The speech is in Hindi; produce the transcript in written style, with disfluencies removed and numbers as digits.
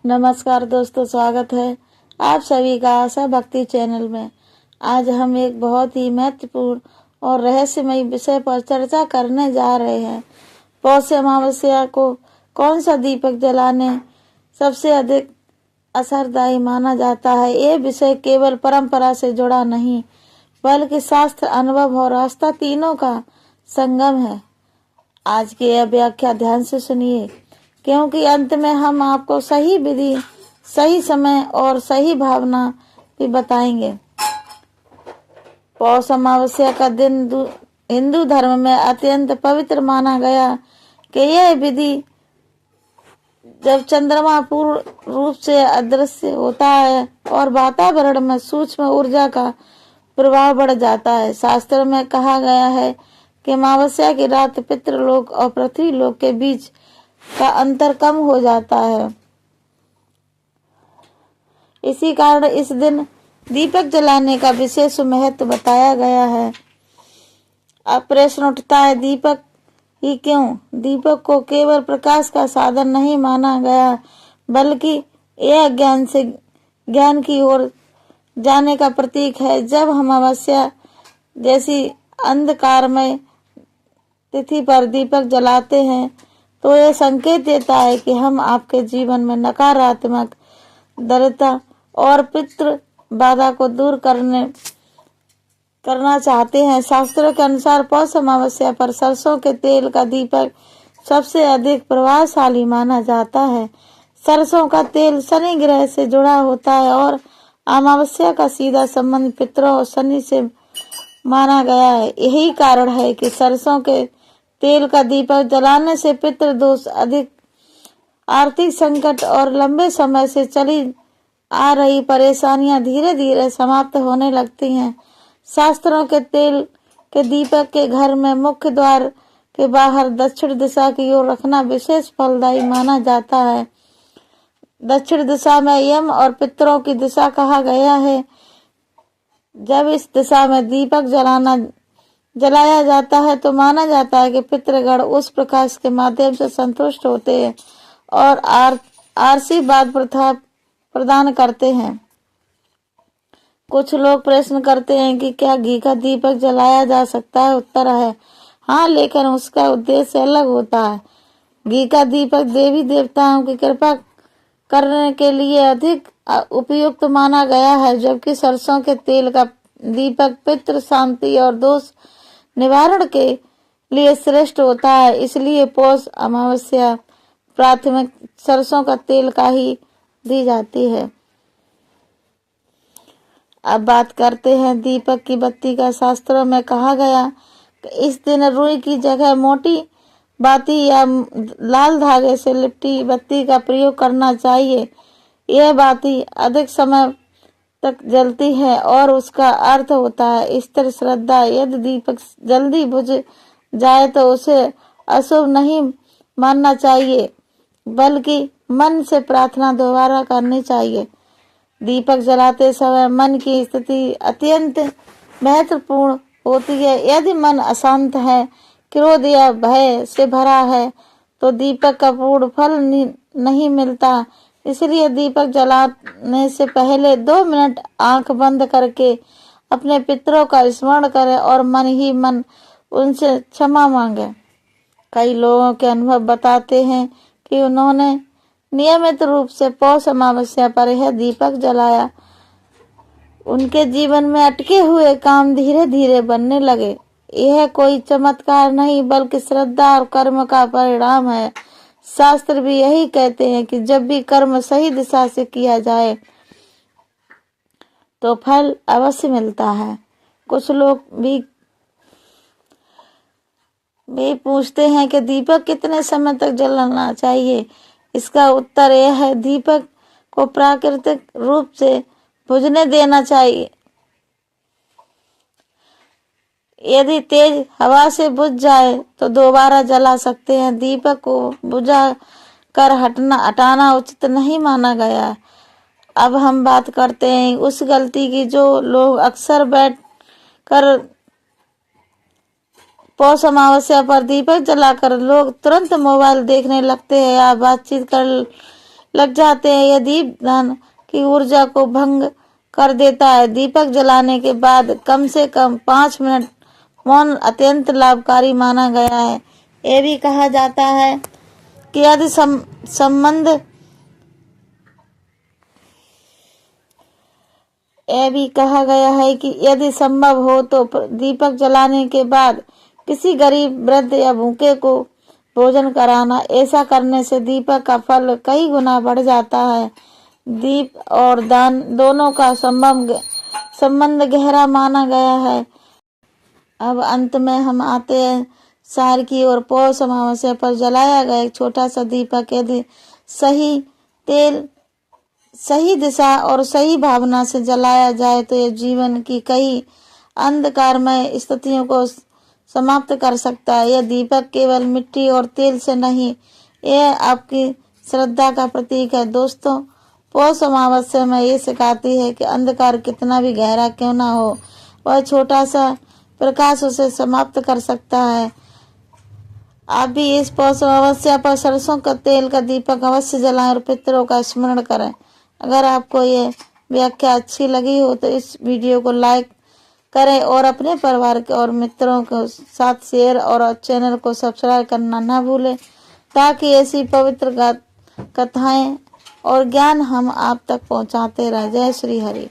नमस्कार दोस्तों, स्वागत है आप सभी का आशा भक्ति चैनल में। आज हम एक बहुत ही महत्वपूर्ण और रहस्यमय विषय पर चर्चा करने जा रहे हैं। पौष अमावस्या को कौन सा दीपक जलाने सबसे अधिक असरदायी माना जाता है। ये विषय केवल परंपरा से जुड़ा नहीं बल्कि शास्त्र, अनुभव और आस्था तीनों का संगम है। आज की यह व्याख्या ध्यान से सुनिए, क्योंकि अंत में हम आपको सही विधि, सही समय और सही भावना भी बताएंगे। पौष अमावस्या का दिन हिंदू धर्म में अत्यंत पवित्र माना गया कि यह विधि जब चंद्रमा पूर्ण रूप से अदृश्य होता है और वातावरण में सूक्ष्म ऊर्जा का प्रभाव बढ़ जाता है। शास्त्र में कहा गया है कि अमावस्या की रात पितृलोक और पृथ्वी लोक के बीच का अंतर कम हो जाता है। इसी कारण इस दिन दीपक जलाने का विशेष महत्व बताया गया है। अब प्रश्न उठता है, दीपक ही क्यों? दीपक को केवल प्रकाश का साधन नहीं माना गया, बल्कि यह ज्ञान की ओर जाने का प्रतीक है। जब हम अमावस्या जैसी अंधकारमय तिथि पर दीपक जलाते हैं तो यह संकेत देता है कि हम आपके जीवन में नकारात्मक दरिद्रता और पितृ बाधा को दूर करना चाहते हैं। शास्त्रों के अनुसार पौष अमावस्या पर सरसों के तेल का दीपक सबसे अधिक प्रभावशाली माना जाता है। सरसों का तेल शनि ग्रह से जुड़ा होता है और अमावस्या का सीधा संबंध पितरों और शनि से माना गया है। यही कारण है कि सरसों के तेल का दीपक जलाने से पितृदोष, अधिक आर्थिक संकट और लंबे समय से चली आ रही परेशानियां धीरे धीरे समाप्त होने लगती हैं। शास्त्रों के तेल के दीपक के घर में मुख्य द्वार के बाहर दक्षिण दिशा की ओर रखना विशेष फलदायी माना जाता है। दक्षिण दिशा में यम और पितरों की दिशा कहा गया है। जब इस दिशा में दीपक जलाया जाता है तो माना जाता है कि पितृगण उस प्रकाश के माध्यम से संतुष्ट होते हैं और आशीर्वाद प्रदान करते हैं। कुछ लोग प्रश्न करते हैं कि क्या घी का दीपक जलाया जा सकता है? उत्तर है हाँ, लेकिन उसका उद्देश्य अलग होता है। घी का दीपक देवी देवताओं की कृपा करने के लिए अधिक उपयुक्त माना गया है, जबकि सरसों के तेल का दीपक पितृ शांति और दोष निवारण के लिए श्रेष्ठ होता है। इसलिए पौष अमावस्या प्राथमिक सरसों का तेल का ही दी जाती है। अब बात करते हैं दीपक की बत्ती का। शास्त्रों में कहा गया कि इस दिन रुई की जगह मोटी बाती या लाल धागे से लिपटी बत्ती का प्रयोग करना चाहिए। यह बाती अधिक समय तक जलती है और उसका अर्थ होता है स्थिर श्रद्धा। यदि दीपक जल्दी बुझ जाए तो उसे अशुभ नहीं मानना चाहिए, बल्कि मन से प्रार्थना दोबारा करनी चाहिए। दीपक जलाते समय मन की स्थिति अत्यंत महत्वपूर्ण होती है। यदि मन अशांत है, क्रोध या भय से भरा है तो दीपक का पूर्ण फल नहीं मिलता। इसलिए दीपक जलाने से पहले 2 मिनट आंख बंद करके अपने पितरों का स्मरण करें और मन ही मन उनसे क्षमा मांगे। कई लोगों के अनुभव बताते हैं कि उन्होंने नियमित रूप से पौष अमावस्या पर यह दीपक जलाया। उनके जीवन में अटके हुए काम धीरे धीरे बनने लगे। यह कोई चमत्कार नहीं बल्कि श्रद्धा और कर्म का परिणाम है। शास्त्र भी यही कहते हैं कि जब भी कर्म सही दिशा से किया जाए तो फल अवश्य मिलता है। कुछ लोग भी पूछते हैं कि दीपक कितने समय तक जलाना चाहिए। इसका उत्तर यह है, दीपक को प्राकृतिक रूप से बुझने देना चाहिए। यदि तेज हवा से बुझ जाए तो दोबारा जला सकते हैं। दीपक को बुझा कर हटाना उचित नहीं माना गया। अब हम बात करते हैं उस गलती की जो लोग अक्सर बैठ कर पौष अमावस्या पर दीपक जलाकर लोग तुरंत मोबाइल देखने लगते हैं या बातचीत कर लग जाते हैं। यह दीपदान की ऊर्जा को भंग कर देता है। दीपक जलाने के बाद कम से कम 5 मिनट मौन अत्यंत लाभकारी माना गया है। यह भी कहा जाता है कि यदि यह भी कहा गया है कि यदि संभव हो तो दीपक जलाने के बाद किसी गरीब, वृद्ध या भूखे को भोजन कराना। ऐसा करने से दीपक का फल कई गुना बढ़ जाता है। दीप और दान दोनों का संबंध गहरा माना गया है। अब अंत में हम आते हैं सार की ओर। पौष अमावस्या पर जलाया गया एक छोटा सा दीपक यदि सही तेल, सही दिशा और सही भावना से जलाया जाए तो यह जीवन की कई अंधकारमय स्थितियों को समाप्त कर सकता है। यह दीपक केवल मिट्टी और तेल से नहीं, यह आपकी श्रद्धा का प्रतीक है। दोस्तों, पौष अमावस्या में ये सिखाती है कि अंधकार कितना भी गहरा क्यों ना हो, वह छोटा सा प्रकाश उसे समाप्त कर सकता है। आप भी इस पौष अमावस्या पर सरसों का तेल का दीपक अवश्य जलाएं और पितरों का स्मरण करें। अगर आपको यह व्याख्या अच्छी लगी हो तो इस वीडियो को लाइक करें और अपने परिवार के और मित्रों के साथ शेयर और चैनल को सब्सक्राइब करना ना भूलें, ताकि ऐसी पवित्र कथाएं और ज्ञान हम आप तक पहुंचाते रहें। जय श्री हरि।